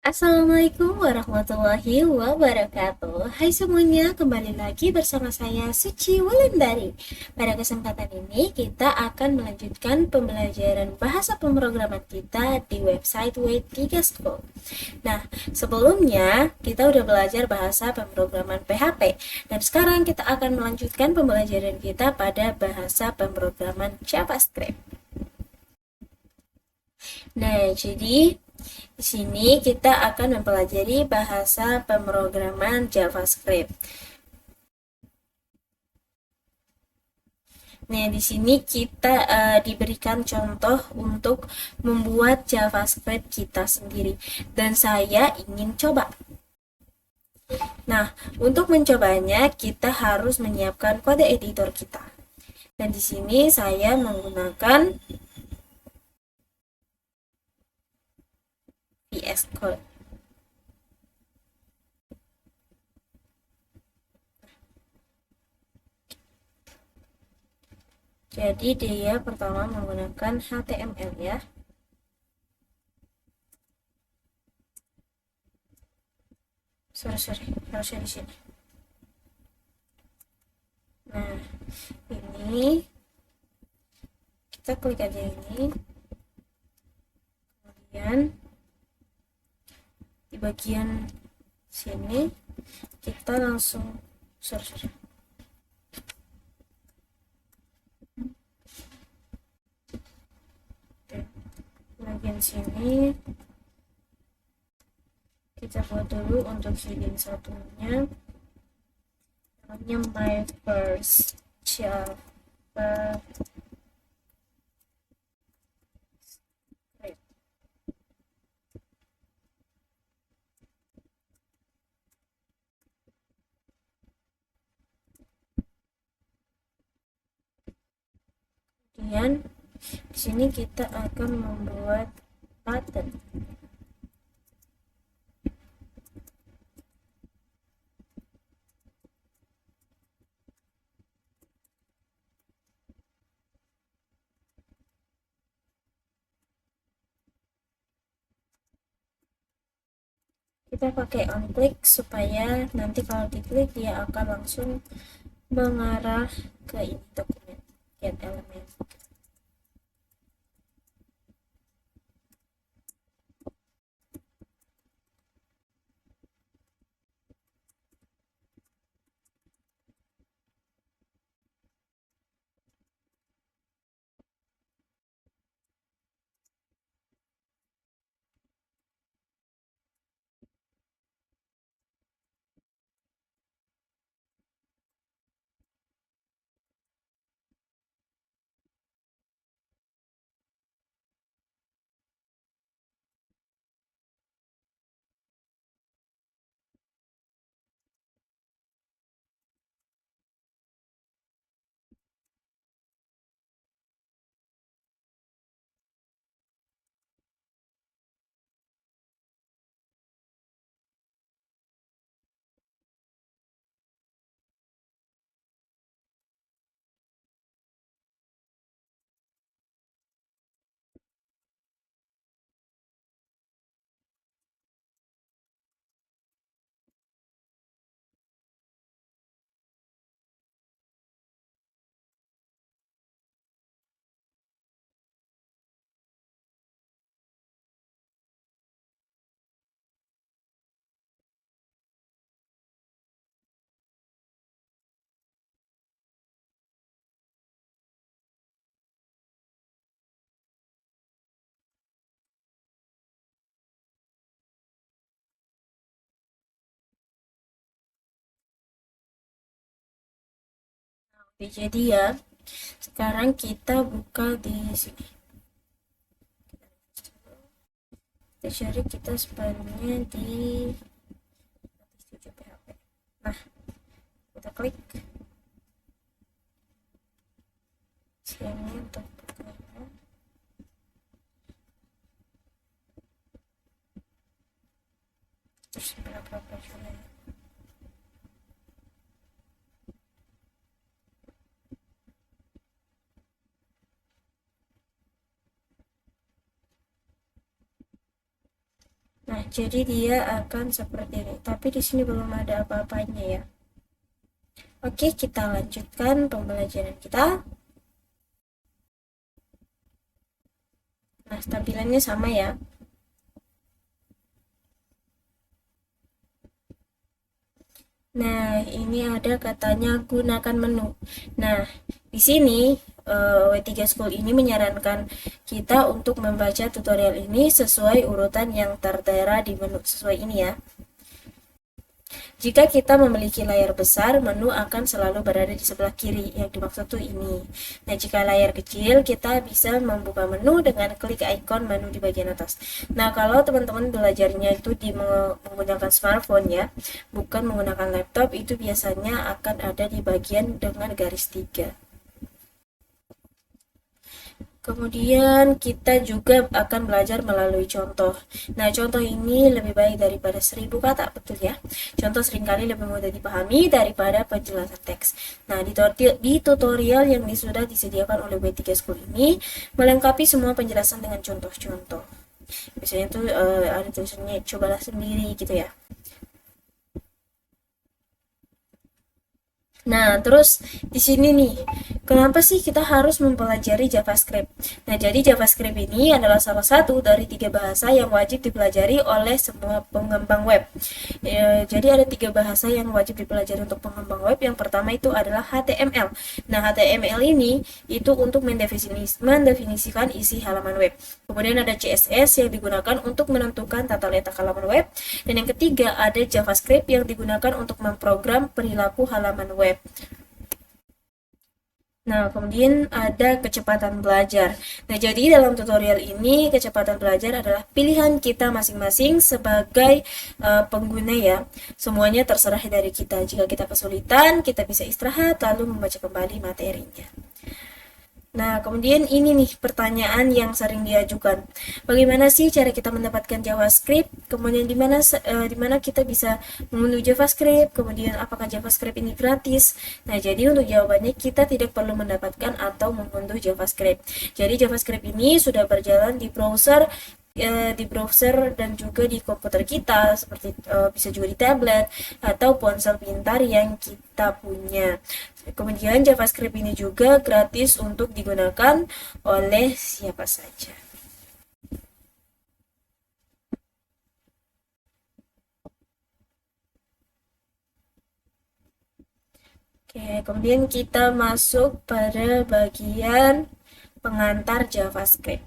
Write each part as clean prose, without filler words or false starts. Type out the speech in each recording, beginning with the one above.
Assalamualaikum warahmatullahi wabarakatuh. Hai semuanya, kembali lagi bersama saya Suci Wulandari. Pada kesempatan ini kita akan melanjutkan pembelajaran bahasa pemrograman kita di website Wait3 School. Nah, sebelumnya kita udah belajar bahasa pemrograman PHP dan sekarang kita akan melanjutkan pembelajaran kita pada bahasa pemrograman JavaScript. Nah, jadi di sini kita akan mempelajari bahasa pemrograman JavaScript. Nah, di sini kita diberikan contoh untuk membuat JavaScript kita sendiri dan saya ingin coba. Nah, untuk mencobanya kita harus menyiapkan kode editor kita. Dan di sini saya menggunakan VS Code. Jadi dia pertama menggunakan HTML ya. Sorry, harusnya di sini. Nah, ini kita klik aja ini. Kemudian di bagian sini kita langsung sorry. Di bagian sini kita buat dulu untuk heading satunya, namanya my first Java. Kemudian di sini kita akan membuat button. Kita pakai on click supaya nanti kalau diklik dia akan langsung mengarah ke ini dokumen get element. Oke, jadi ya sekarang kita buka di sini, kita cari kita spamnya di 7 PHP. Nah, kita klik sini untuk bukanya. Terus berapa juga ya. Nah, jadi dia akan seperti ini. Tapi di sini belum ada apa-apanya ya. Oke, kita lanjutkan pembelajaran kita. Nah, tampilannya sama ya. Nah, ini ada katanya gunakan menu. Nah, di sini W3 School ini menyarankan kita untuk membaca tutorial ini sesuai urutan yang tertera di menu sesuai ini ya. Jika kita memiliki layar besar, menu akan selalu berada di sebelah kiri, yang dimaksud tuh ini. Nah, jika layar kecil, kita bisa membuka menu dengan klik ikon menu di bagian atas. Nah, kalau teman-teman belajarnya itu menggunakan smartphone ya, bukan menggunakan laptop, itu biasanya akan ada di bagian dengan garis 3. Kemudian kita juga akan belajar melalui contoh. Nah, contoh ini lebih baik daripada 1000 kata, betul ya? Contoh seringkali lebih mudah dipahami daripada penjelasan teks. Nah, di tutorial yang sudah disediakan oleh W3 School ini melengkapi semua penjelasan dengan contoh-contoh. Biasanya tuh ada tulisannya cobalah sendiri gitu ya. Nah, terus di sini nih, kenapa sih kita harus mempelajari JavaScript? Nah, jadi JavaScript ini adalah salah satu dari 3 bahasa yang wajib dipelajari oleh semua pengembang web. Jadi ada 3 bahasa yang wajib dipelajari untuk pengembang web. Yang pertama itu adalah HTML. Nah, HTML ini itu untuk mendefinisikan isi halaman web. Kemudian ada CSS yang digunakan untuk menentukan tata letak halaman web. Dan yang ketiga ada JavaScript yang digunakan untuk memprogram perilaku halaman web. Nah, kemudian ada kecepatan belajar. Nah, jadi dalam tutorial ini kecepatan belajar adalah pilihan kita masing-masing sebagai pengguna ya. Semuanya terserah dari kita. Jika kita kesulitan, kita bisa istirahat lalu membaca kembali materinya. Nah, kemudian ini nih pertanyaan yang sering diajukan. Bagaimana sih cara kita mendapatkan JavaScript? Kemudian di mana kita bisa mengunduh JavaScript? Kemudian apakah JavaScript ini gratis? Nah, jadi untuk jawabannya kita tidak perlu mendapatkan atau mengunduh JavaScript. Jadi JavaScript ini sudah berjalan di browser dan juga di komputer kita seperti bisa juga di tablet atau ponsel pintar yang kita punya. Kemudian JavaScript ini juga gratis untuk digunakan oleh siapa saja. Oke, kemudian kita masuk pada bagian pengantar JavaScript.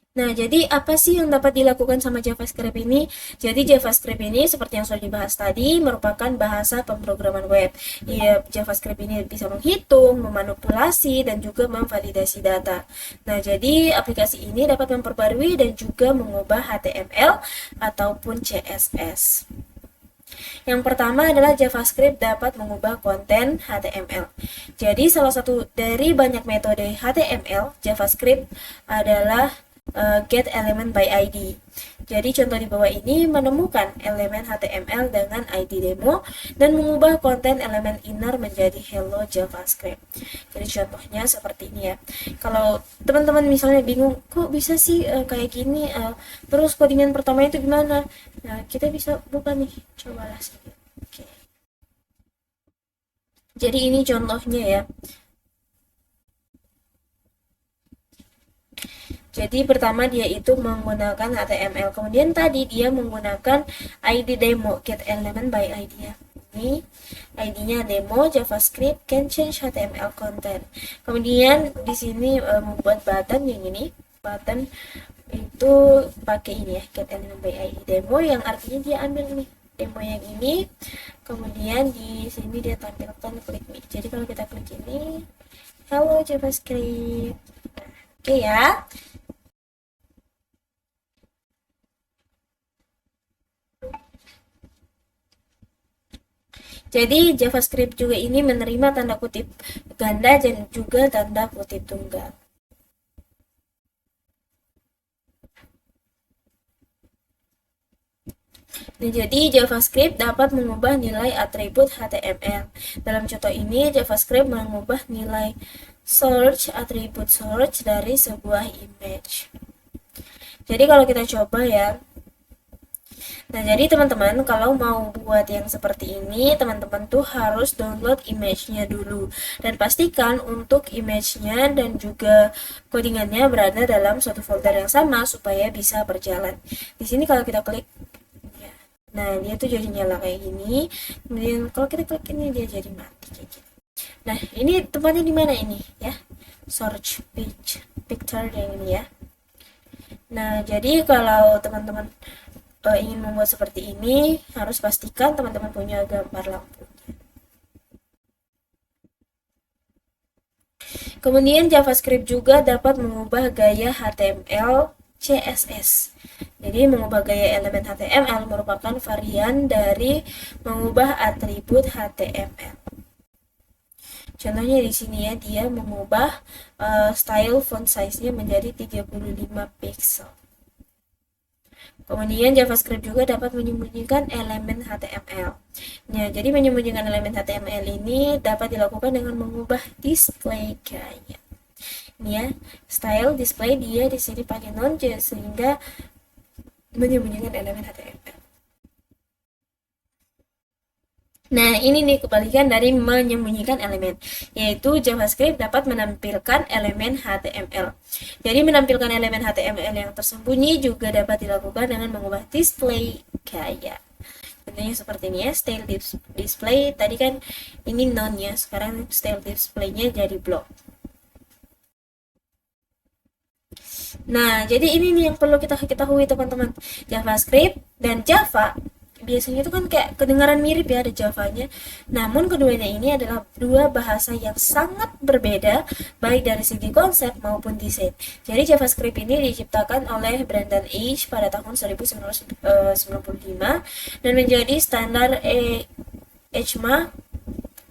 Nah, jadi apa sih yang dapat dilakukan sama JavaScript ini? Jadi JavaScript ini seperti yang sudah dibahas tadi merupakan bahasa pemrograman web. Ya, JavaScript ini bisa menghitung, memanipulasi, dan juga memvalidasi data. Nah, jadi aplikasi ini dapat memperbarui dan juga mengubah HTML ataupun CSS. Yang pertama adalah JavaScript dapat mengubah konten HTML. Jadi salah satu dari banyak metode HTML, JavaScript adalah get element by ID. Jadi contoh di bawah ini menemukan elemen HTML dengan ID demo dan mengubah konten elemen inner menjadi hello JavaScript. Jadi contohnya seperti ini ya. Kalau teman-teman misalnya bingung, kok bisa sih kayak gini, terus codingan pertama itu gimana? Nah, kita bisa buka nih, cobalah sedikit. Oke. Jadi ini contohnya ya. Jadi pertama dia itu menggunakan HTML, kemudian tadi dia menggunakan ID demo, get element by ID ya. Ini ID-nya demo JavaScript can change HTML content. Kemudian di sini membuat button yang ini, button itu pakai ini ya, get element by ID demo, yang artinya dia ambil nih demo yang ini, kemudian di sini dia tampilkan klik me. Jadi kalau kita klik ini, hello JavaScript. Oke ya. Jadi JavaScript juga ini menerima tanda kutip ganda dan juga tanda kutip tunggal. Nah, jadi JavaScript dapat mengubah nilai atribut HTML. Dalam contoh ini, JavaScript mengubah nilai search, atribut search dari sebuah image. Jadi kalau kita coba ya. Nah, jadi teman-teman kalau mau buat yang seperti ini, teman-teman tuh harus download image-nya dulu. Dan pastikan untuk image-nya dan juga codingannya berada dalam suatu folder yang sama supaya bisa berjalan. Di sini kalau kita klik, ya. Nah, dia tuh jadi nyala kayak gini. Kemudian kalau kita klik ini dia jadi mati kayak gini. Nah, ini tempatnya di mana ini ya? Search page picture yang ini ya. Nah, jadi kalau teman-teman ingin membuat seperti ini, harus pastikan teman-teman punya gambar lampu. Kemudian JavaScript juga dapat mengubah gaya HTML CSS. Jadi mengubah gaya elemen HTML merupakan varian dari mengubah atribut HTML. Contohnya di sini ya, dia mengubah style font size-nya menjadi 35 pixel. Kemudian JavaScript juga dapat menyembunyikan elemen HTML. Nah, jadi menyembunyikan elemen HTML ini dapat dilakukan dengan mengubah display gaya. Ini ya, style display dia di sini pakai nonce sehingga menyembunyikan elemen HTML. Nah, ini nih kebalikan dari menyembunyikan elemen, yaitu JavaScript dapat menampilkan elemen HTML. Jadi menampilkan elemen HTML yang tersembunyi juga dapat dilakukan dengan mengubah display gaya. Contohnya seperti ini ya, style display tadi kan ini non ya, sekarang style displaynya jadi block. Nah, jadi ini nih yang perlu kita ketahui teman-teman. JavaScript dan Java biasanya itu kan kayak kedengaran mirip ya, ada Javanya. Namun keduanya ini adalah dua bahasa yang sangat berbeda baik dari segi konsep maupun desain. Jadi JavaScript ini diciptakan oleh Brendan Eich pada tahun 1995 dan menjadi standar ECMA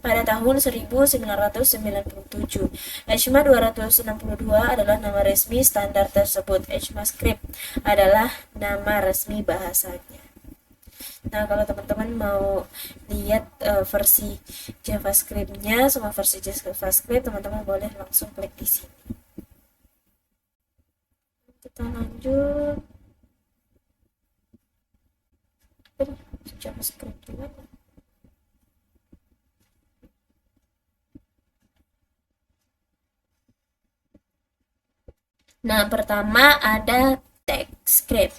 pada tahun 1997. ECMA 262 adalah nama resmi standar tersebut. ECMAScript adalah nama resmi bahasanya. Nah, kalau teman-teman mau lihat versi JavaScript-nya, semua versi JavaScript, teman-teman boleh langsung klik di sini. Kita lanjut. JavaScript gimana? Nah, pertama ada TypeScript.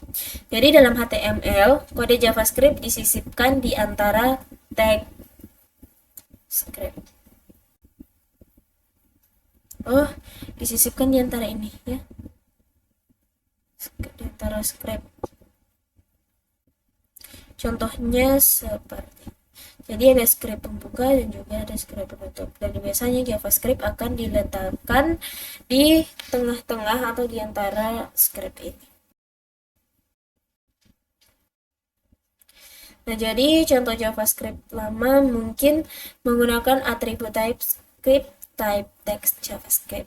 Jadi dalam HTML, kode JavaScript disisipkan di antara TypeScript. Oh, disisipkan di antara ini ya. Di antara script. Contohnya seperti jadi ada script pembuka dan juga ada script penutup. Dan biasanya JavaScript akan diletakkan di tengah-tengah atau di antara script ini. Nah, jadi contoh JavaScript lama mungkin menggunakan atribut TypeScript, type text JavaScript.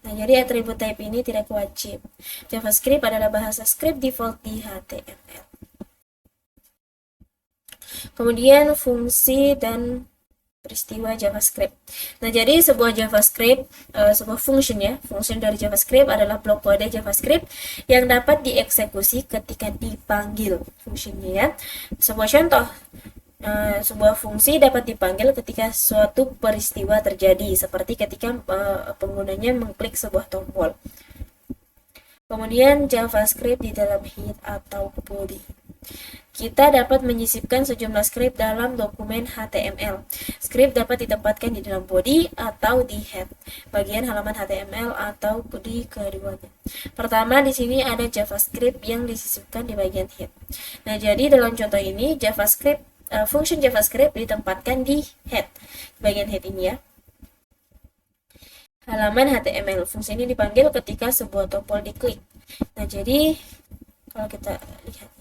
Nah, jadi atribut type ini tidak wajib. JavaScript adalah bahasa script default di HTML. Kemudian fungsi dan peristiwa JavaScript. Nah, jadi sebuah JavaScript, sebuah function ya, function dari JavaScript adalah blok kode JavaScript yang dapat dieksekusi ketika dipanggil fungsinya ya. Sebuah contoh, sebuah fungsi dapat dipanggil ketika suatu peristiwa terjadi, seperti ketika penggunanya mengklik sebuah tombol. Kemudian JavaScript di dalam head atau body. Kita dapat menyisipkan sejumlah script dalam dokumen HTML. Script dapat ditempatkan di dalam body atau di head, bagian halaman HTML atau di keduanya. Pertama, di sini ada JavaScript yang disisipkan di bagian head. Nah, jadi dalam contoh ini JavaScript, function JavaScript ditempatkan di head, bagian head ini ya. Halaman HTML, fungsi ini dipanggil ketika sebuah tombol diklik. Nah, jadi kalau kita lihat,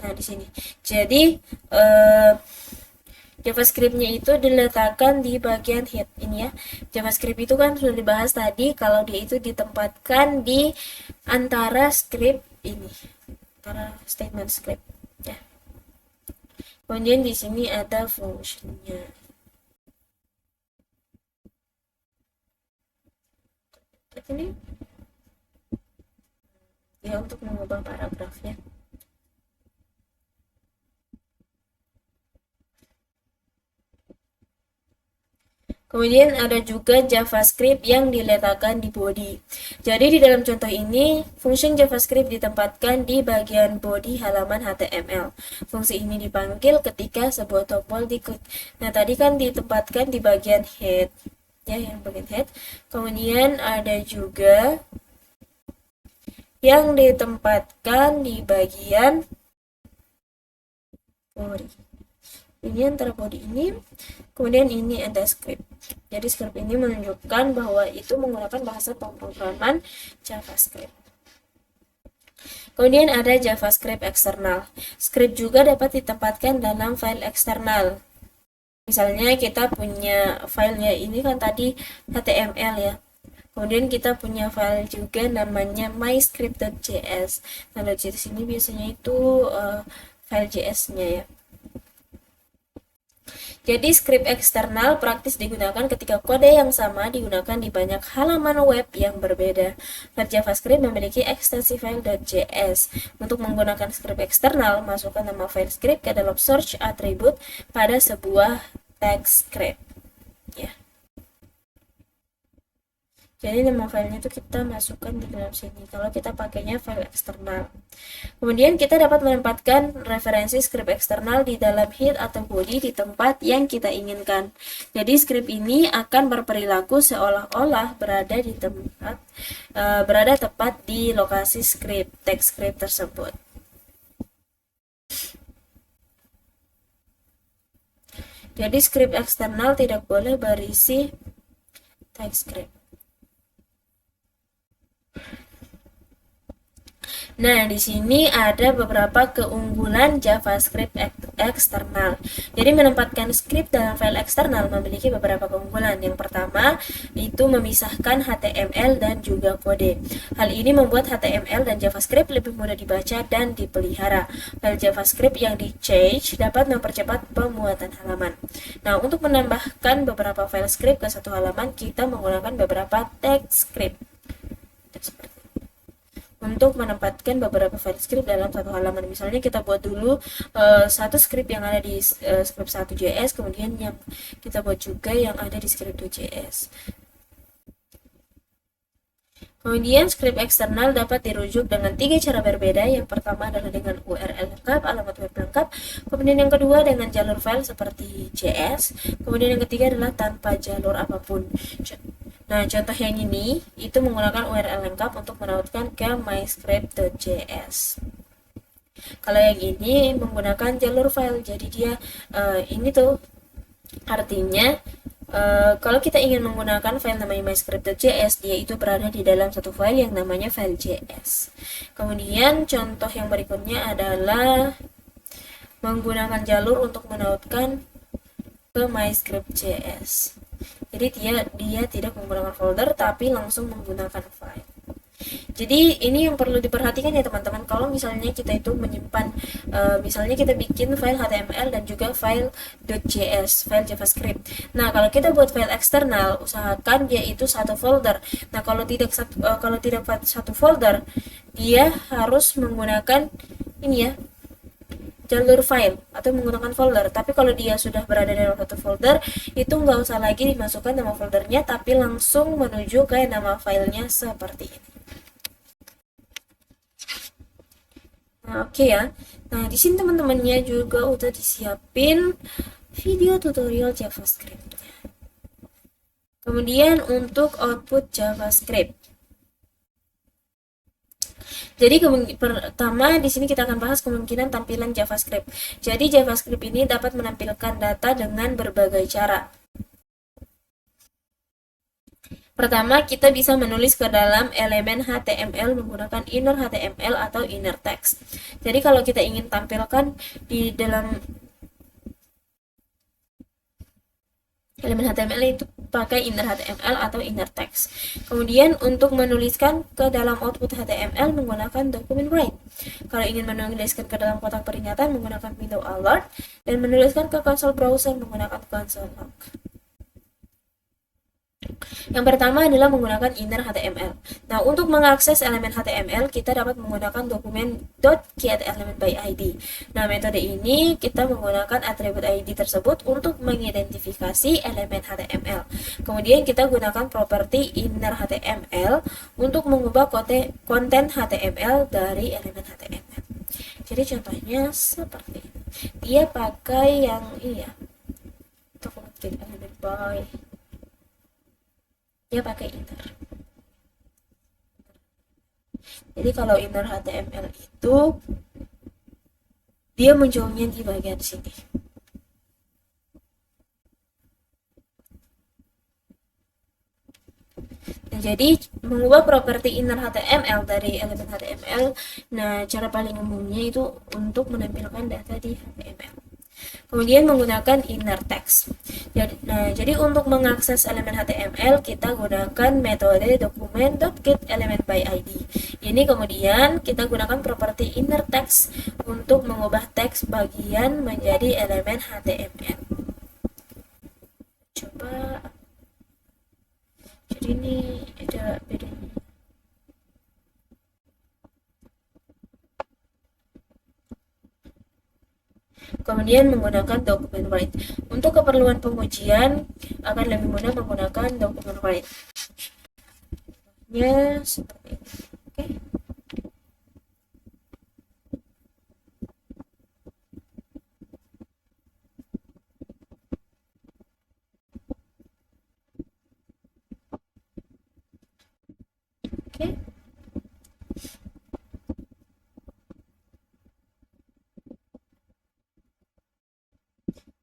nah di sini, jadi JavaScript-nya itu diletakkan di bagian head ini ya. JavaScript itu kan sudah dibahas tadi kalau dia itu ditempatkan di antara script ini, antara statement script ya. Kemudian di sini ada fungsinya. Ini Kemudian ada juga JavaScript yang diletakkan di body. Jadi di dalam contoh ini, function JavaScript ditempatkan di bagian body halaman HTML. Fungsi ini dipanggil ketika sebuah topol diklik. Nah, tadi kan ditempatkan di bagian head, ya, yang bagian head. Kemudian ada juga yang ditempatkan di bagian body. Ini antara body ini, kemudian ini ada script. Jadi script ini menunjukkan bahwa itu menggunakan bahasa pemrograman JavaScript. Kemudian ada JavaScript eksternal. Script juga dapat ditempatkan dalam file eksternal. Misalnya kita punya filenya ini kan tadi HTML ya. Kemudian kita punya file juga namanya myscript.js. Nah, .js ini biasanya itu file JS-nya ya. Jadi script eksternal praktis digunakan ketika kode yang sama digunakan di banyak halaman web yang berbeda. File JavaScript memiliki ekstensi file.js. Untuk menggunakan script eksternal, masukkan nama file script ke dalam search attribute pada sebuah text script. Ya. Jadi nama filenya itu kita masukkan di dalam sini kalau kita pakainya file eksternal. Kemudian kita dapat menempatkan referensi script eksternal di dalam head atau body di tempat yang kita inginkan. Jadi script ini akan berperilaku seolah-olah berada tepat di lokasi script, text script tersebut. Jadi script eksternal tidak boleh berisi text script. Nah, di sini ada beberapa keunggulan JavaScript eksternal. Jadi menempatkan script dalam file eksternal memiliki beberapa keunggulan. Yang pertama, itu memisahkan HTML dan juga kode. Hal ini membuat HTML dan JavaScript lebih mudah dibaca dan dipelihara. File JavaScript yang di-change dapat mempercepat pembuatan halaman. Nah, untuk menambahkan beberapa file script ke satu halaman, kita menggunakan beberapa text script. Untuk menempatkan beberapa file script dalam satu halaman. Misalnya kita buat dulu satu script yang ada di script 1.js, kemudian yang kita buat juga yang ada di script 2.js. Kemudian script eksternal dapat dirujuk dengan 3 cara berbeda. Yang pertama adalah dengan URL lengkap, alamat web lengkap. Kemudian yang kedua dengan jalur file seperti JS. Kemudian yang ketiga adalah tanpa jalur apapun. Nah, contoh yang ini itu menggunakan URL lengkap untuk menautkan ke myscript.js. Kalau yang ini menggunakan jalur file, jadi dia ini tuh artinya kalau kita ingin menggunakan file namanya myscript.js, dia itu berada di dalam satu file yang namanya file JS. Kemudian contoh yang berikutnya adalah menggunakan jalur untuk menautkan ke myscript.js. Jadi dia tidak menggunakan folder tapi langsung menggunakan file. Jadi ini yang perlu diperhatikan ya teman-teman. Kalau misalnya kita itu menyimpan, misalnya kita bikin file HTML dan juga file .js, file JavaScript. Nah, kalau kita buat file eksternal, usahakan dia itu satu folder. Nah, kalau tidak satu folder, dia harus menggunakan ini ya, jalur file atau menggunakan folder. Tapi kalau dia sudah berada dalam satu folder, itu nggak usah lagi dimasukkan nama foldernya, tapi langsung menuju ke nama filenya seperti ini. Nah, oke ya. Nah, di sini teman-temannya juga udah disiapin video tutorial JavaScript. Kemudian untuk output JavaScript. Jadi pertama di sini kita akan bahas kemungkinan tampilan JavaScript. Jadi JavaScript ini dapat menampilkan data dengan berbagai cara. Pertama, kita bisa menulis ke dalam elemen HTML menggunakan inner HTML atau inner text. Jadi kalau kita ingin tampilkan di dalam elemen HTML itu pakai inner HTML atau inner text. Kemudian untuk menuliskan ke dalam output HTML menggunakan document write. Kalau ingin menuliskan ke dalam kotak peringatan menggunakan window alert, dan menuliskan ke console browser menggunakan console log. Yang pertama adalah menggunakan inner HTML. Nah, untuk mengakses elemen HTML, kita dapat menggunakan dokumen .getElementById. Nah, metode ini kita menggunakan atribut ID tersebut untuk mengidentifikasi elemen HTML. Kemudian kita gunakan properti inner HTML untuk mengubah konten HTML dari elemen HTML. Jadi contohnya seperti ini. Dia pakai yang ini ya, element by, dia pakai inner. Jadi kalau inner HTML itu dia munculnya di bagian sini. Nah, jadi mengubah properti inner HTML dari elemen HTML, nah cara paling umumnya itu untuk menampilkan data di HTML. Kemudian menggunakan inner text. Jadi untuk mengakses elemen HTML kita gunakan metode dokumen.getElementById. Ini kemudian kita gunakan properti inner text untuk mengubah teks bagian menjadi elemen HTML. Coba, jadi ini ada bedanya. Kemudian menggunakan dokumen write. Untuk keperluan pengujian akan lebih mudah menggunakan dokumen write. Ya, seperti ini. Oke. Oke.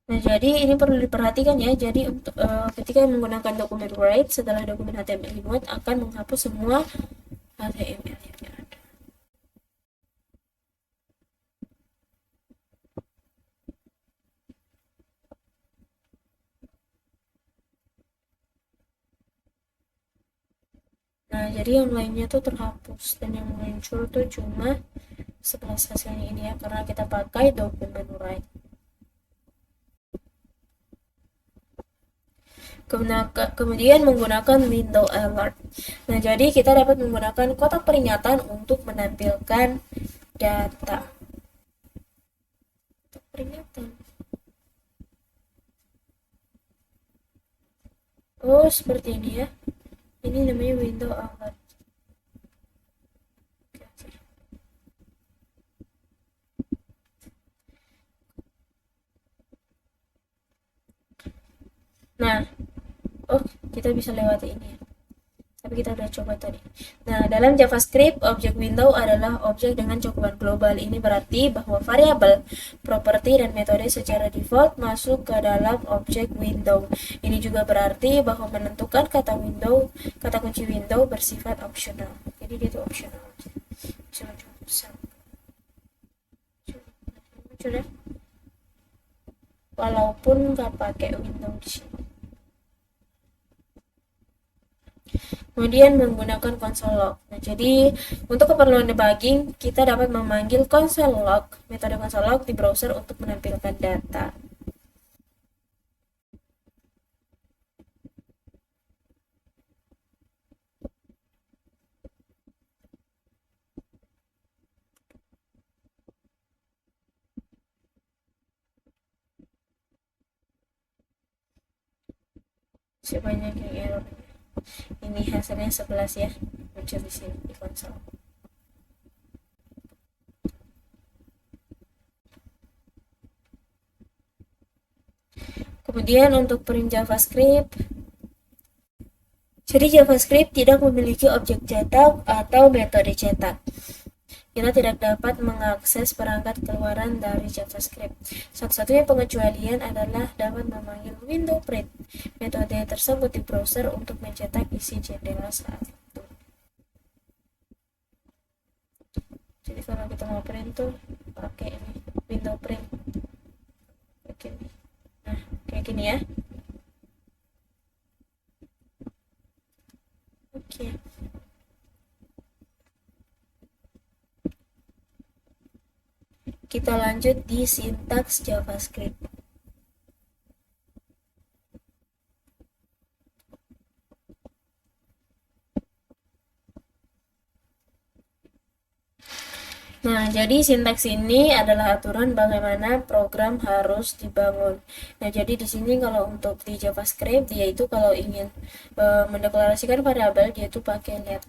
Nah, jadi ini perlu diperhatikan ya. Jadi untuk ketika menggunakan dokumen write, setelah dokumen HTML dibuat akan menghapus semua HTML yang ada. Nah, jadi yang lainnya tuh terhapus dan yang muncul tuh cuma 11 hasilnya ini ya, karena kita pakai dokumen write. Kemudian menggunakan window alert. Nah, jadi kita dapat menggunakan kotak peringatan untuk menampilkan data. Kotak peringatan. Oh, seperti ini ya. Ini namanya window alert. Nah, oh, kita bisa lewati ini ya. Tapi kita udah coba tadi. Nah, dalam JavaScript, objek window adalah objek dengan cakupan global. Ini berarti bahwa variabel, properti, dan metode secara default masuk ke dalam objek window. Ini juga berarti bahwa menentukan kata kunci window bersifat optional. Jadi dia itu optional. Sudah. Walaupun nggak pakai window di sini. Kemudian menggunakan console log. Nah, jadi untuk keperluan debugging, kita dapat memanggil console log, metode console log di browser untuk menampilkan data. Sebanyak yang error. Ini hasilnya 11 ya, muncul di sini di konsol. Kemudian untuk print JavaScript, jadi JavaScript tidak memiliki objek cetak atau metode cetak. Kita tidak dapat mengakses perangkat keluaran dari JavaScript. Satu-satunya pengecualian adalah dapat memanggil window print. Metode tersebut di browser untuk mencetak isi jendela saat itu. Jadi kalau kita mau print tuh pakai ini, window print. Nah, kayak gini ya. Oke. Kita lanjut di sintaks JavaScript. Nah, jadi sintaks ini adalah aturan bagaimana program harus dibangun. Nah, jadi di sini kalau untuk di JavaScript dia itu kalau ingin mendeklarasikan variabel dia itu pakai let.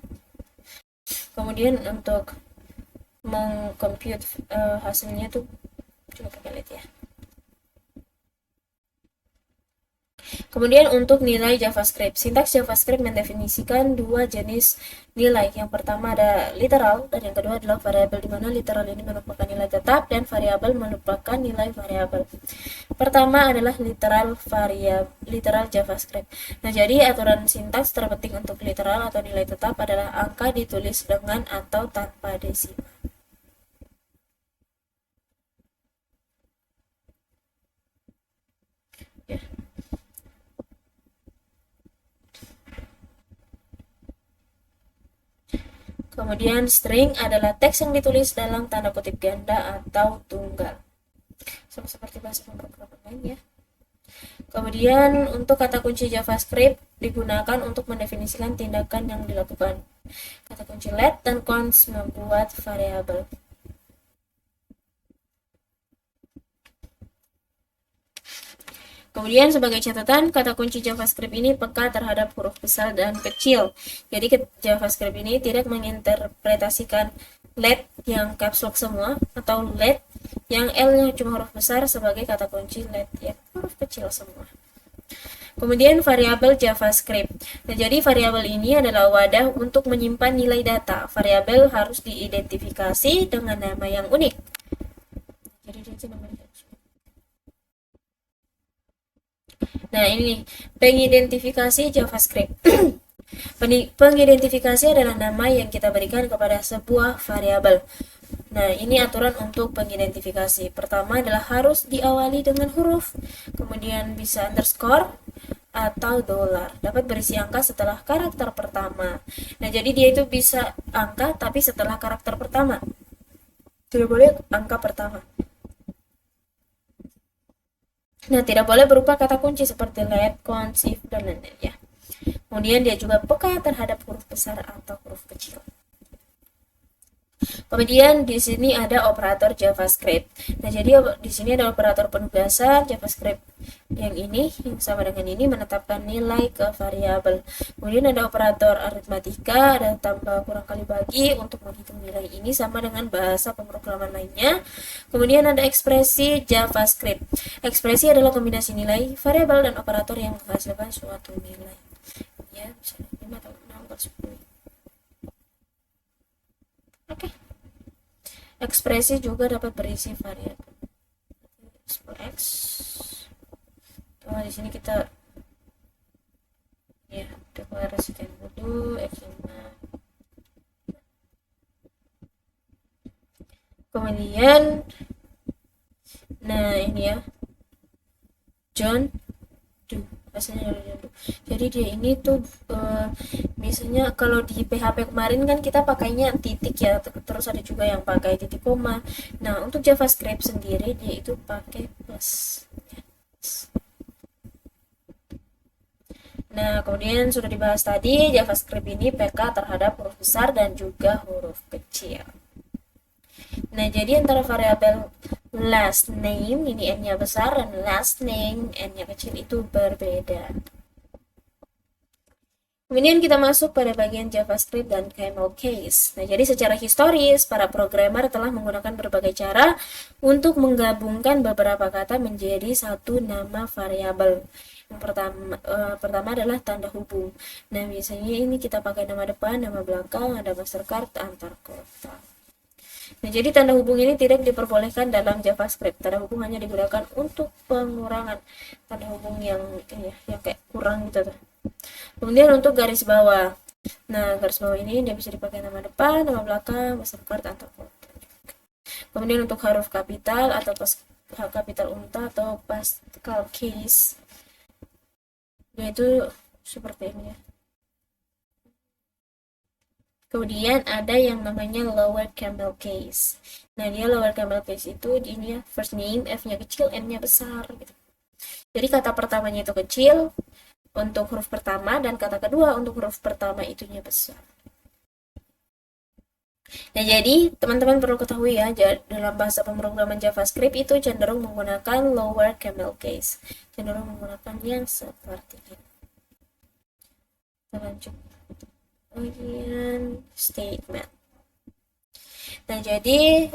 Kemudian untuk mengcompute hasilnya tuh juga pakai let ya. Kemudian untuk nilai JavaScript, sintaks JavaScript mendefinisikan dua jenis nilai. Yang pertama ada literal dan yang kedua adalah variabel, di mana literal ini merupakan nilai tetap dan variabel merupakan nilai variabel. Pertama adalah literal JavaScript. Nah, jadi aturan sintaks terpenting untuk literal atau nilai tetap adalah angka ditulis dengan atau tanpa desimal. Ya. Kemudian string adalah teks yang ditulis dalam tanda kutip ganda atau tunggal. Sama seperti bahasa pemrograman lain ya. Kemudian untuk kata kunci JavaScript digunakan untuk mendefinisikan tindakan yang dilakukan. Kata kunci let dan const membuat variabel. Kemudian sebagai catatan, kata kunci JavaScript ini peka terhadap huruf besar dan kecil. Jadi JavaScript ini tidak menginterpretasikan let yang caps lock semua atau let yang L-nya cuma huruf besar sebagai kata kunci let yang huruf kecil semua. Kemudian variabel JavaScript. Nah, jadi variabel ini adalah wadah untuk menyimpan nilai data. Variabel harus diidentifikasi dengan nama yang unik. Jadi dia namanya. Nah, ini pengidentifikasi JavaScript. Pengidentifikasi adalah nama yang kita berikan kepada sebuah variabel. Nah, ini aturan untuk pengidentifikasi. Pertama adalah harus diawali dengan huruf, kemudian bisa underscore atau dollar. Dapat berisi angka setelah karakter pertama. Nah, jadi dia itu bisa angka tapi setelah karakter pertama. Tidak boleh angka pertama. Nah, tidak boleh berupa kata kunci seperti let, const, if, dan lain-lain ya. Kemudian dia juga peka terhadap huruf besar atau huruf kecil. Kemudian di sini ada operator JavaScript. Nah, jadi di sini ada operator penugasan JavaScript yang ini yang sama dengan ini menetapkan nilai ke variabel. Kemudian ada operator aritmatika, ada tambah kurang kali bagi untuk menghitung nilai ini sama dengan bahasa pemrograman lainnya. Kemudian ada ekspresi JavaScript. Ekspresi adalah kombinasi nilai variabel dan operator yang menghasilkan suatu nilai. Ya, misalnya 5 atau 6 atau 10. Oke. Ekspresi juga dapat berisi variabel. X. Di sini kita ya deklarasikan dulu X5. Kemudian nah ini ya John Doe, rasanya John Doe. Jadi dia ini tuh biasanya kalau di PHP kemarin kan kita pakainya titik ya, terus ada juga yang pakai titik koma. Nah, untuk JavaScript sendiri dia itu pakai plus. Nah, kemudian sudah dibahas tadi, JavaScript ini peka terhadap huruf besar dan juga huruf kecil. Nah, jadi antara variabel last name, ini n-nya besar, dan last name, n-nya kecil itu berbeda. Kemudian kita masuk pada bagian JavaScript dan camel case. Nah, jadi secara historis, para programmer telah menggunakan berbagai cara untuk menggabungkan beberapa kata menjadi satu nama variabel. Yang pertama adalah tanda hubung. Nah, biasanya ini kita pakai nama depan, nama belakang, ada Mastercard, antar kota. Nah, jadi tanda hubung ini tidak diperbolehkan dalam JavaScript. Tanda hubung hanya digunakan untuk pengurangan tanda hubung yang kayak kurang gitu. Kemudian untuk garis bawah. Nah, garis bawah ini dia bisa dipakai nama depan, nama belakang, Mastercard, antar kota. Kemudian untuk huruf kapital atau kapital unta atau Pascal case, yaitu seperti ini ya. Kemudian ada yang namanya lower camel case. Nah, dia lower camel case itu ini ya, first name, F-nya kecil, N-nya besar gitu. Jadi kata pertamanya itu kecil untuk huruf pertama dan kata kedua untuk huruf pertama itunya besar. Nah, jadi teman-teman perlu ketahui ya, dalam bahasa pemrograman JavaScript itu cenderung menggunakan lower camel case, cenderung menggunakan yang seperti ini. Kita lanjut bagian statement. Nah, jadi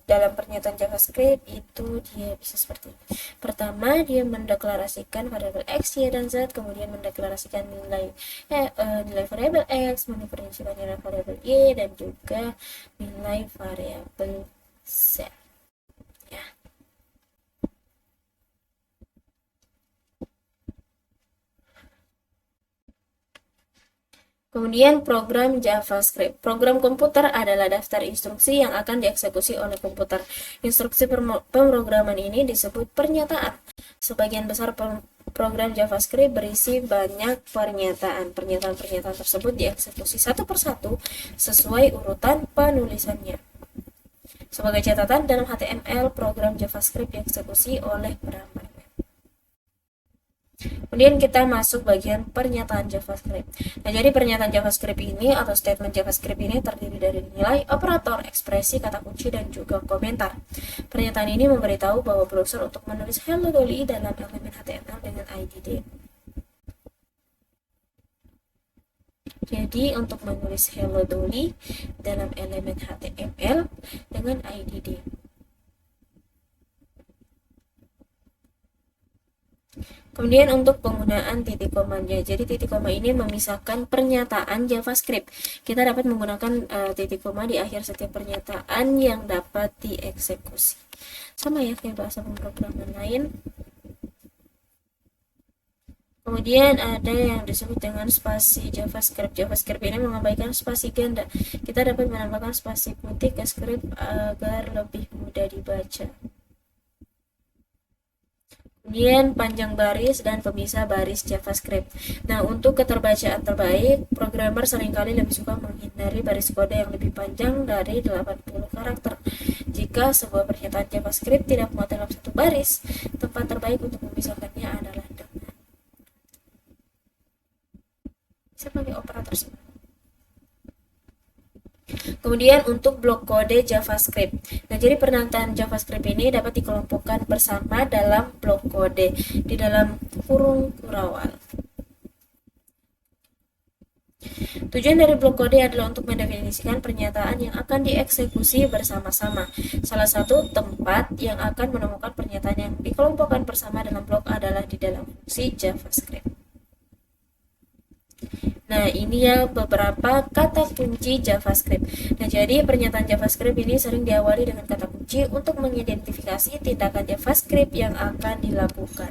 dalam pernyataan JavaScript itu dia bisa seperti ini. Pertama, dia mendeklarasikan variabel X, Y, dan Z, kemudian mendeklarasikan nilai variabel X, mendifferensiasikan nilai variabel Y, dan juga nilai variabel Z. Ya. Kemudian program JavaScript. Program komputer adalah daftar instruksi yang akan dieksekusi oleh komputer. Instruksi pemrograman ini disebut pernyataan. Sebagian besar program JavaScript berisi banyak pernyataan. Pernyataan-pernyataan tersebut dieksekusi satu persatu sesuai urutan penulisannya. Sebagai catatan, dalam HTML, program JavaScript dieksekusi oleh programmer. Kemudian kita masuk bagian pernyataan JavaScript. Nah, jadi pernyataan JavaScript ini atau statement JavaScript ini terdiri dari nilai, operator, ekspresi, kata kunci, dan juga komentar. Pernyataan ini memberitahu bahwa browser untuk menulis Hello Dolly dalam elemen HTML dengan IDD. Jadi untuk menulis Hello Dolly dalam elemen HTML dengan IDD. Kemudian untuk penggunaan titik komanya, jadi titik koma ini memisahkan pernyataan JavaScript. Kita dapat menggunakan titik koma di akhir setiap pernyataan yang dapat dieksekusi. Sama ya kayak bahasa pemrograman lain. Kemudian ada yang disebut dengan spasi JavaScript. JavaScript ini mengabaikan spasi ganda. Kita dapat menambahkan spasi putih ke script agar lebih mudah dibaca. Kemudian panjang baris dan pemisah baris JavaScript. Nah, untuk keterbacaan terbaik, programmer seringkali lebih suka menghindari baris kode yang lebih panjang dari 80 karakter. Jika sebuah pernyataan JavaScript tidak muat dalam satu baris, tempat terbaik untuk memisahkannya adalah dengan bisa pakai operator semua. Kemudian untuk blok kode JavaScript. Nah, jadi pernyataan JavaScript ini dapat dikelompokkan bersama dalam blok kode di dalam kurung kurawal. Tujuan dari blok kode adalah untuk mendefinisikan pernyataan yang akan dieksekusi bersama-sama. Salah satu tempat yang akan menemukan pernyataan yang dikelompokkan bersama dalam blok adalah di dalam fungsi JavaScript. Nah, ini ya beberapa kata kunci JavaScript. Nah, jadi pernyataan JavaScript ini sering diawali dengan kata kunci untuk mengidentifikasi tindakan JavaScript yang akan dilakukan.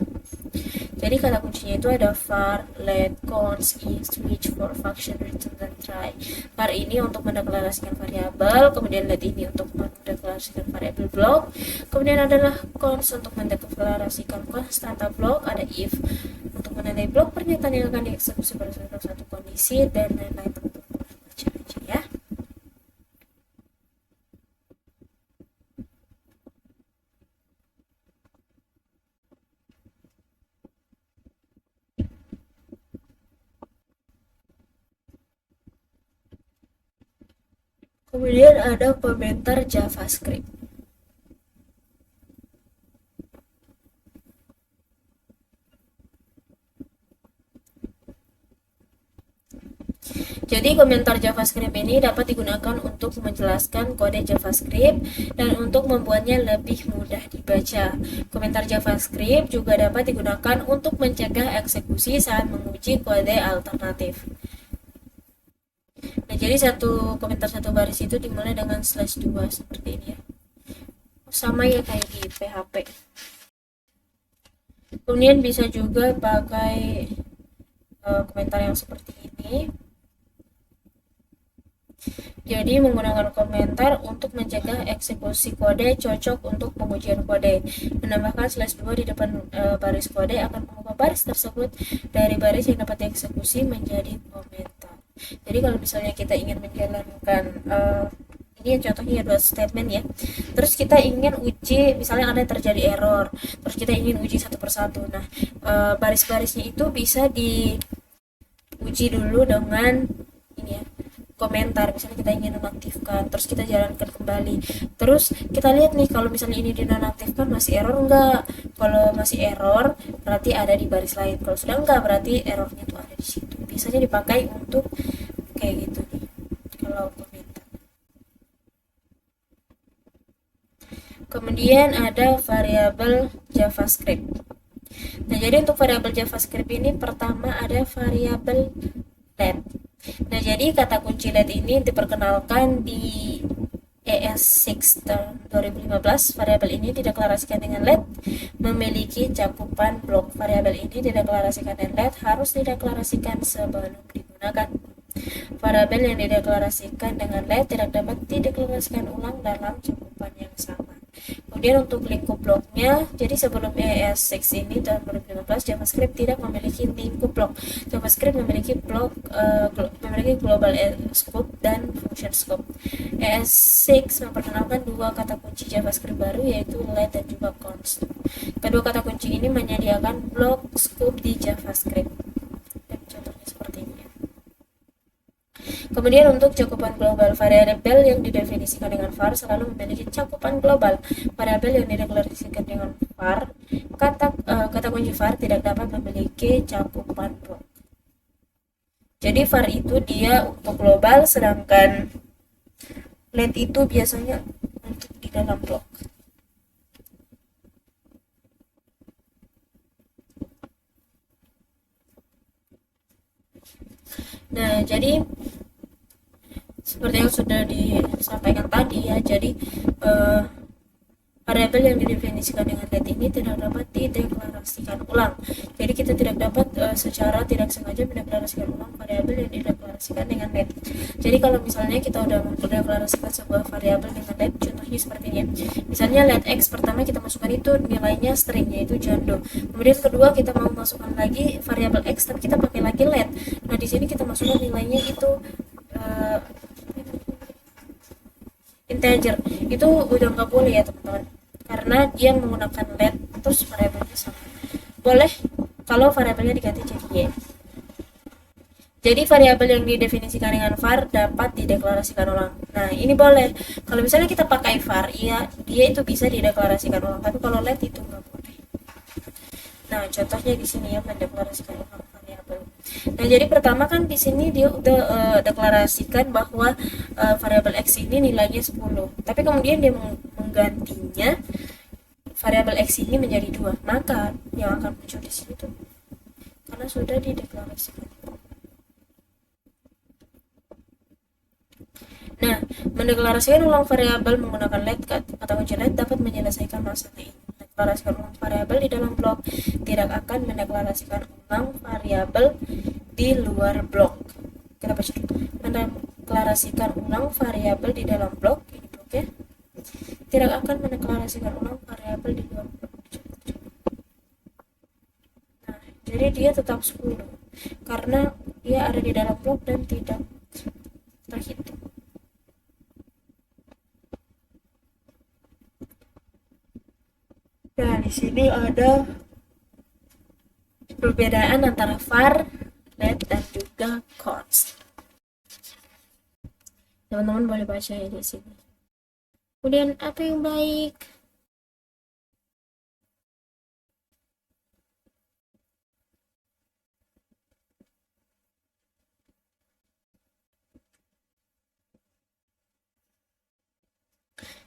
Jadi kata kuncinya itu ada var, let, const, if, switch, for, function, return, dan try. Var ini untuk mendeklarasikan variabel, kemudian let ini untuk mendeklarasikan variabel block, kemudian adalah const untuk mendeklarasikan konstanta block, ada if untuk menandai blok pernyataan yang akan dieksekusi berdasarkan satu kondisi, dan lain-lain. Teman-teman baca aja ya. Kemudian ada komentar JavaScript. Jadi komentar JavaScript ini dapat digunakan untuk menjelaskan kode JavaScript dan untuk membuatnya lebih mudah dibaca. Komentar JavaScript juga dapat digunakan untuk mencegah eksekusi saat menguji kode alternatif. Nah, jadi satu komentar satu baris itu dimulai dengan /2 seperti ini ya. Sama ya kayak di PHP. Kemudian bisa juga pakai komentar yang seperti ini. Jadi menggunakan komentar untuk mencegah eksekusi kode cocok untuk pengujian kode. Menambahkan /2 di depan baris kode akan mengubah baris tersebut dari baris yang dapat dieksekusi menjadi komentar. Jadi kalau misalnya kita ingin menjalankan ini contohnya dua statement ya, terus kita ingin uji, misalnya ada terjadi error, terus kita ingin uji satu persatu. Nah, baris-barisnya itu bisa diuji dulu dengan ini ya, komentar, misalnya kita ingin nonaktifkan, terus kita jalankan kembali, terus kita lihat nih kalau misalnya ini dinonaktifkan masih error enggak. Kalau masih error berarti ada di baris lain, kalau sudah enggak berarti errornya tuh ada di situ. Biasanya dipakai untuk kayak gitu nih kalau komentar. Kemudian ada variabel JavaScript. Nah, jadi untuk variabel JavaScript ini pertama ada variabel let. Nah, jadi kata kunci let ini diperkenalkan di ES6 tahun 2015. Variabel ini dideklarasikan dengan let memiliki cakupan blok. Variabel ini dideklarasikan dengan let harus dideklarasikan sebelum digunakan. Variabel yang dideklarasikan dengan let tidak dapat dideklarasikan ulang dalam cakupan yang sama. Kemudian untuk lingkup bloknya, jadi sebelum ES6 ini tahun 2015 JavaScript tidak memiliki lingkup blok. JavaScript memiliki memiliki global scope dan function scope. ES6 memperkenalkan dua kata kunci JavaScript baru yaitu let dan juga const. Kedua kata kunci ini menyediakan blok scope di JavaScript. Dan contohnya seperti ini. Kemudian untuk cakupan global, variabel yang didefinisikan dengan var selalu memiliki cakupan global. Variabel yang dideklarasikan dengan var, kata kunci var tidak dapat memiliki cakupan blok. Jadi var itu dia untuk global, sedangkan let itu biasanya untuk di dalam blok. Nah, jadi seperti yang sudah disampaikan tadi ya, jadi variabel yang didefinisikan dengan let ini tidak dapat dideklarasikan ulang. Jadi kita tidak dapat secara tidak sengaja mendeklarasikan ulang variabel yang dideklarasikan dengan let. Jadi kalau misalnya kita udah mendeklarasikan sebuah variabel dengan let, contohnya seperti ini. Misalnya let x pertama kita masukkan itu nilainya string yaitu jando. Kemudian kedua kita mau masukkan lagi variabel x tapi kita pakai lagi let. Nah, di sini kita masukkan nilainya itu integer. Itu udah nggak boleh ya teman-teman, karena dia menggunakan let terus variabelnya sama. Boleh kalau variabelnya diganti jadi y. Jadi variabel yang didefinisikan dengan var dapat dideklarasikan ulang. Nah, ini boleh. Kalau misalnya kita pakai var, ya dia itu bisa dideklarasikan ulang, tapi kalau let itu nggak boleh. Nah, contohnya di sini ya, mendeklarasikan ulang variabel. Nah, jadi pertama kan di sini dia udah deklarasikan bahwa variabel x ini nilainya 10. Tapi kemudian dia menggantinya variabel x ini menjadi 2. Maka yang akan muncul di sini tuh karena sudah dideklarasikan. Nah, mendeklarasikan ulang variabel menggunakan let atau kunci let dapat menyelesaikan masalah ini. Mendeklarasikan ulang variabel di dalam blok tidak akan mendeklarasikan ulang variabel di luar blok. Kita baca dulu. Mendeklarasikan ulang variabel di dalam blok, ini blok ya, tidak akan mendeklarasikan ulang variabel di luar blok. Nah, jadi dia tetap 10 karena dia ada di dalam blok dan tidak terhitung. Nah, di sini ada perbedaan antara var, let, dan juga const. Teman-teman boleh baca ya di sini. Kemudian apa yang baik?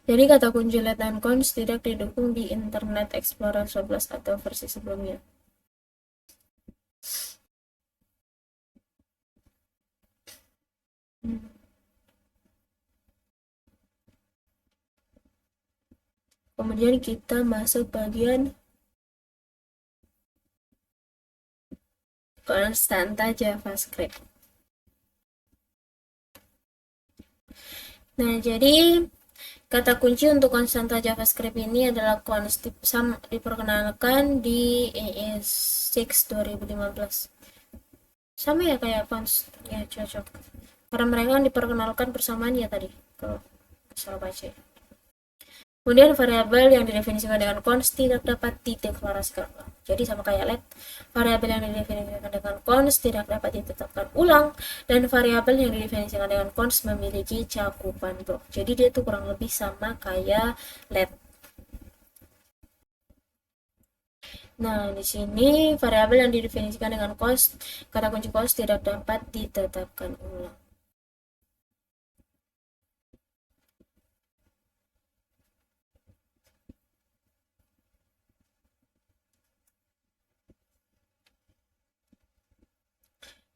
Jadi kata kunci let dan const tidak didukung di Internet Explorer 11 atau versi sebelumnya. Kemudian kita masuk bagian konstanta JavaScript. Nah, jadi kata kunci untuk konstanta JavaScript ini adalah const, diperkenalkan di ES6 2015. Sama ya kayak const, ya cocok. Karena mereka diperkenalkan bersamaan ya tadi, kalau salah baca. Kemudian variabel yang didefinisikan dengan const tidak dapat dideklarasikan ulang. Jadi sama kayak let, variabel yang didefinisikan dengan const tidak dapat ditetapkan ulang, dan variabel yang didefinisikan dengan const memiliki cakupan blok. Jadi dia tuh kurang lebih sama kayak let. Nah, di sini variabel yang didefinisikan dengan const, kata kunci const tidak dapat ditetapkan ulang.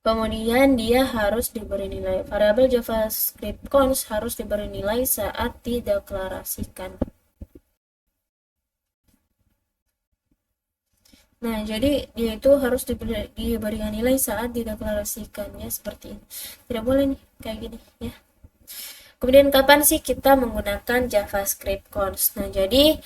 Kemudian dia harus diberi nilai. Variabel JavaScript const harus diberi nilai saat dideklarasikan. Nah, jadi dia itu harus diberikan nilai saat dideklarasikannya seperti ini. Tidak boleh nih kayak gini ya. Kemudian kapan sih kita menggunakan JavaScript const? Nah, jadi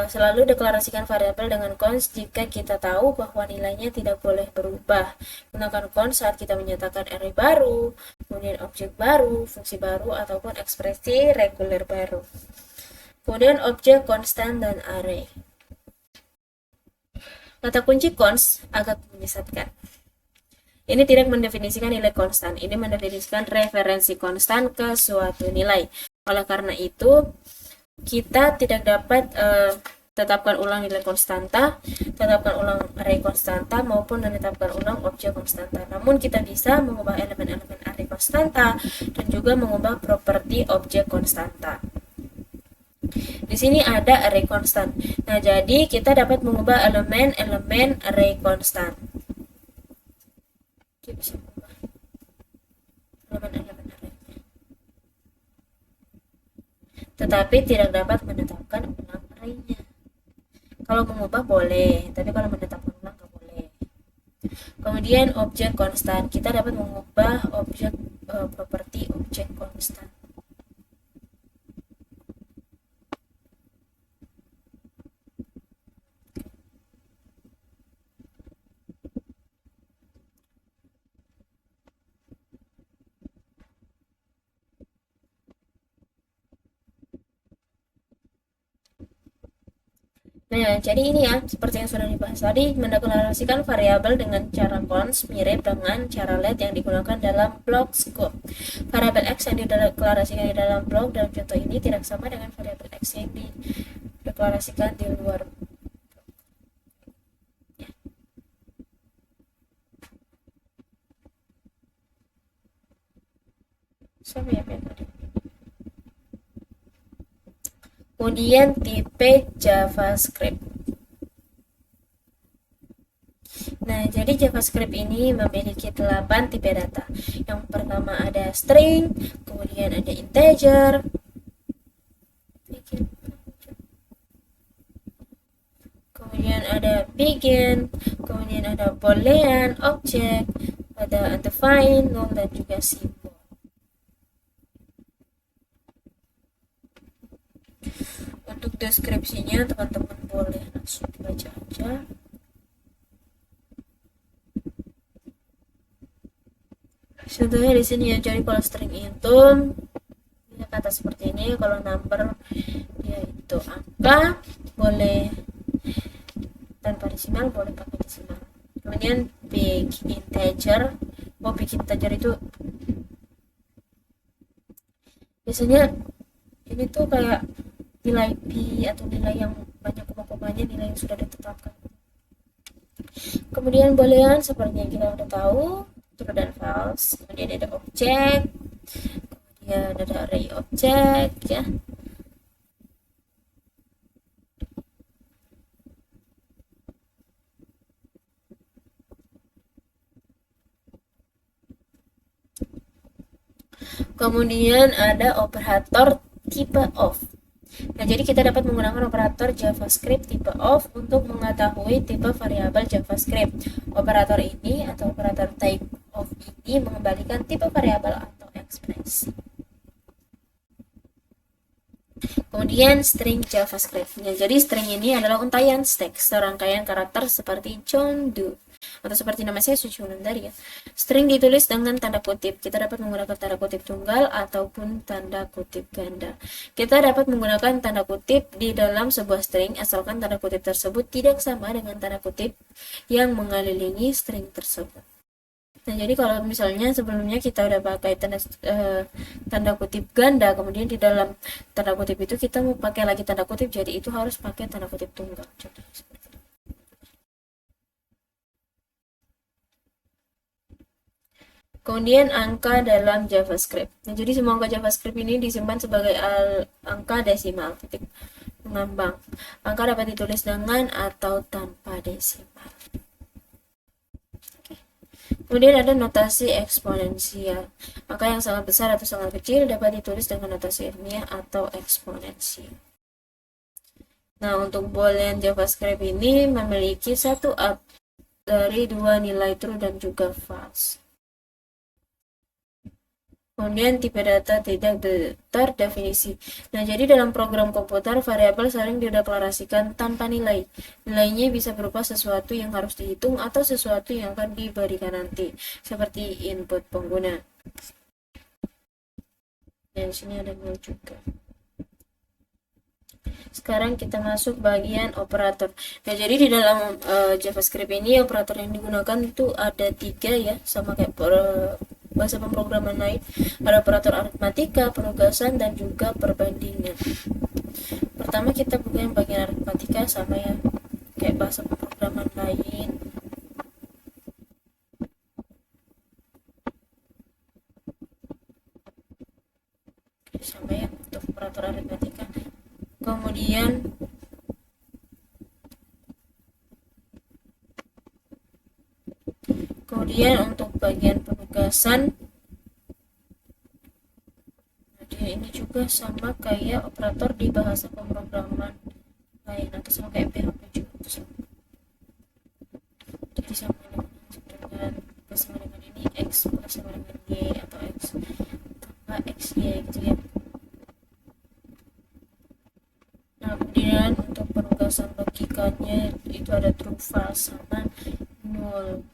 selalu deklarasikan variabel dengan const jika kita tahu bahwa nilainya tidak boleh berubah. Gunakan const saat kita menyatakan array baru, kemudian objek baru, fungsi baru, ataupun ekspresi reguler baru. Kemudian objek konstan dan array. Kata kunci const agak menyesatkan. Ini tidak mendefinisikan nilai konstan, ini mendefinisikan referensi konstan ke suatu nilai. Oleh karena itu, kita tidak dapat tetapkan ulang nilai konstanta, tetapkan ulang array konstanta, maupun menetapkan ulang objek konstanta. Namun kita bisa mengubah elemen-elemen array konstanta dan juga mengubah properti objek konstanta. Di sini ada array konstan. Nah, jadi kita dapat mengubah elemen-elemen array konstan. Kita bisa mengubah elemen-elemen array-nya. Tetapi tidak dapat menetapkan ulang array-nya. Kalau mengubah boleh, tapi kalau menetapkan ulang nggak boleh. Kemudian objek konstan, kita dapat mengubah objek properti objek konstan. Nah, jadi ini ya, seperti yang sudah dibahas tadi, mendeklarasikan variabel dengan cara const mirip dengan cara let yang digunakan dalam blok scope. Variabel x yang dideklarasikan di dalam blok dalam contoh ini tidak sama dengan variabel x yang dideklarasikan di luar. Sama ya tadi. Kemudian tipe JavaScript. Nah, jadi JavaScript ini memiliki 8 tipe data. Yang pertama ada string, kemudian ada integer, kemudian ada begin, kemudian ada boolean, object, ada undefined, null, dan juga symbol. Untuk deskripsinya teman-teman boleh langsung dibaca aja. Contohnya di sini ya, jadi kalau string itu dia kata seperti ini, kalau number dia itu angka, boleh tanpa desimal, boleh pakai desimal. Kemudian big integer, big integer itu biasanya ini tuh kayak nilai pi atau nilai yang banyak koma-komanya, nilai yang sudah ditetapkan. Kemudian boolean seperti yang kita udah tahu, true dan false. Kemudian ada objek, kemudian ada array objek ya. Kemudian ada operator tipe of. Nah, jadi kita dapat menggunakan operator JavaScript tipe of untuk mengetahui tipe variabel JavaScript. Operator ini atau operator type of ini mengembalikan tipe variabel atau ekspresi. Kemudian string JavaScript-nya. Jadi string ini adalah untaian teks serangkaian karakter seperti John Doe atau seperti nama saya Suci Wulandari ya. String ditulis dengan tanda kutip. Kita dapat menggunakan tanda kutip tunggal ataupun tanda kutip ganda. Kita dapat menggunakan tanda kutip di dalam sebuah string asalkan tanda kutip tersebut tidak sama dengan tanda kutip yang mengelilingi string tersebut. Nah, jadi kalau misalnya sebelumnya kita udah pakai tanda kutip ganda, kemudian di dalam tanda kutip itu kita mau pakai lagi tanda kutip, jadi itu harus pakai tanda kutip tunggal. Contohnya seperti itu. Kemudian angka dalam JavaScript. Nah, jadi semua angka JavaScript ini disimpan sebagai angka desimal, titik mengambang. Angka dapat ditulis dengan atau tanpa desimal. Kemudian ada notasi eksponensial. Angka yang sangat besar atau sangat kecil dapat ditulis dengan notasi ilmiah atau eksponensial. Nah, untuk boolean JavaScript ini memiliki satu dari dua nilai true dan juga false. Kemudian tipe data tidak terdefinisi. Nah, jadi dalam program komputer, variabel sering dideklarasikan tanpa nilai. Nilainya bisa berupa sesuatu yang harus dihitung atau sesuatu yang akan diberikan nanti, seperti input pengguna. Dan di sini ada nol juga. Sekarang kita masuk bagian operator. Nah, jadi di dalam JavaScript ini operator yang digunakan itu ada 3 ya, sama kayak bahasa pemrograman lain. Ada operator aritmatika, penugasan, dan juga perbandingan. Pertama kita buka yang bagian aritmatika, sama ya kayak bahasa pemrograman lain. Sama ya untuk operator aritmatika. Kemudian untuk bagian penugasan, ini juga sama kayak operator di bahasa pemrograman lain atau sama kayak PHP juga. Jadi sama dengan ini X sama dengan Y atau X tambah XY gitu ya. Nah, kemudian untuk penugasan logikanya itu ada true, false, sama null.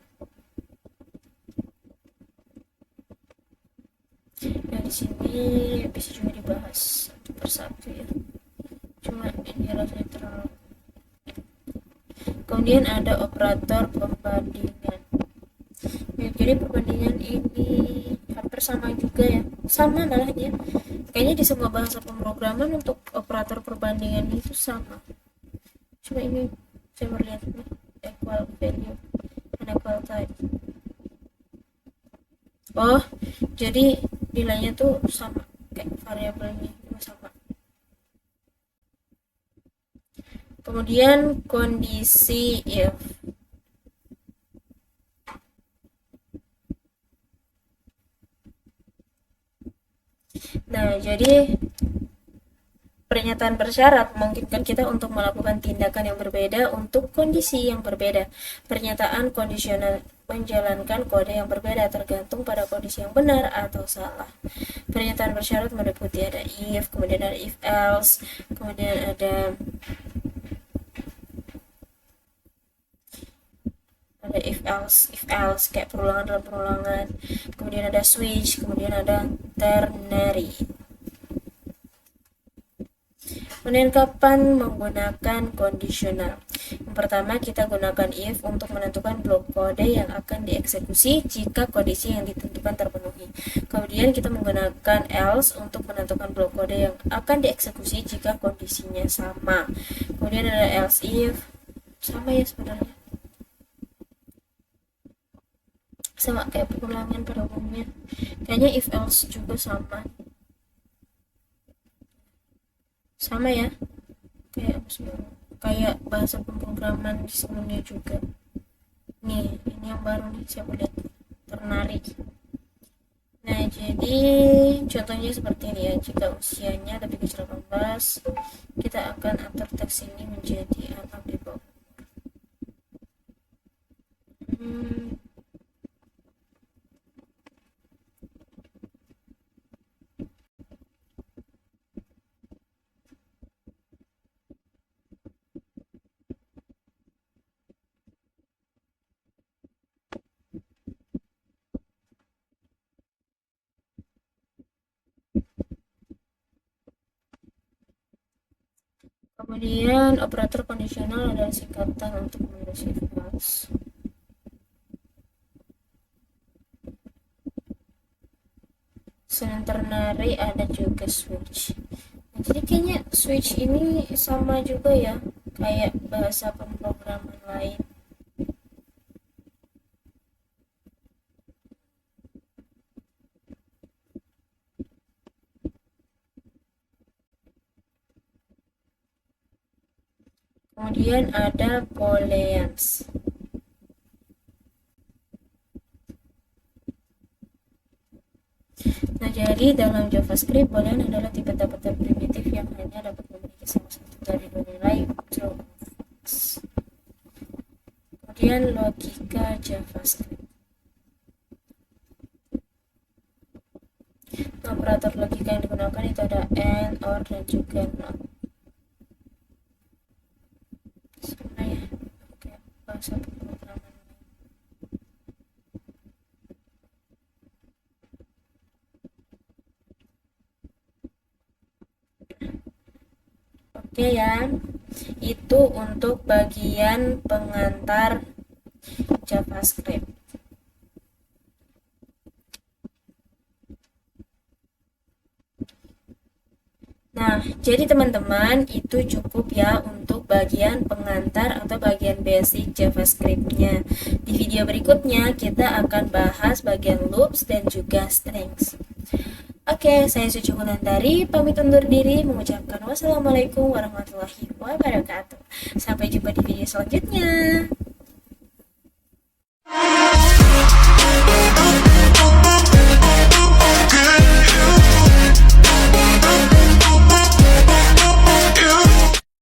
Nah, di sini bisa juga dibahas satu persatu ya. Cuma ini rasanya terlalu. Kemudian ada operator perbandingan. Ya, jadi perbandingan ini hampir sama juga ya. Sama malahnya. Kayaknya di semua bahasa pemrograman untuk operator perbandingan itu sama. Cuma ini saya melihat nih, equal value dan equal type. Oh, jadi nilainya tuh sama, kayak variabelnya juga sama. Kemudian kondisi if. Nah, jadi pernyataan bersyarat memungkinkan kita untuk melakukan tindakan yang berbeda untuk kondisi yang berbeda. Pernyataan kondisional menjalankan kode yang berbeda tergantung pada kondisi yang benar atau salah. Pernyataan bersyarat meliputi ada if, kemudian ada if else, kemudian ada if else kayak perulangan dalam perulangan, kemudian ada switch, kemudian ada ternary. Kemudian kapan menggunakan kondisional? Yang pertama kita gunakan if untuk menentukan blok kode yang akan dieksekusi jika kondisi yang ditentukan terpenuhi. Kemudian kita menggunakan else untuk menentukan blok kode yang akan dieksekusi jika kondisinya sama. Kemudian ada else if, sama ya sebenarnya, sama kayak pengulangan pada umumnya. Kayaknya if else juga sama ya, kayak bahasa pemrograman sebelumnya juga. Nih, ini yang baru nih saya lihat ternarik. Nah, jadi contohnya seperti ini ya. Jika usianya lebih kecil 18, kita akan atur teks ini menjadi anak di bawah. Kemudian operator kondisional adalah singkatan untuk menulis if else. Selain ternary ada juga switch. Nah, jadi kayaknya switch ini sama juga ya kayak bahasa pemrograman lain. Kemudian ada booleans. Nah, jadi dalam JavaScript, boolean adalah tipe daftar primitif yang hanya dapat memiliki salah satu dari dua nilai true. Kemudian logika JavaScript. Nah, operator logika yang digunakan itu ada and, or, dan juga not. Sama ya, kayak bahasa pemrograman. Oke ya, itu untuk bagian pengantar JavaScript. Nah, jadi teman-teman itu cukup ya untuk bagian pengantar atau bagian basic JavaScript-nya. Di video berikutnya kita akan bahas bagian loops dan juga strings. Oke, saya Suci Wulandari, pamit undur diri mengucapkan wassalamualaikum warahmatullahi wabarakatuh. Sampai jumpa di video selanjutnya.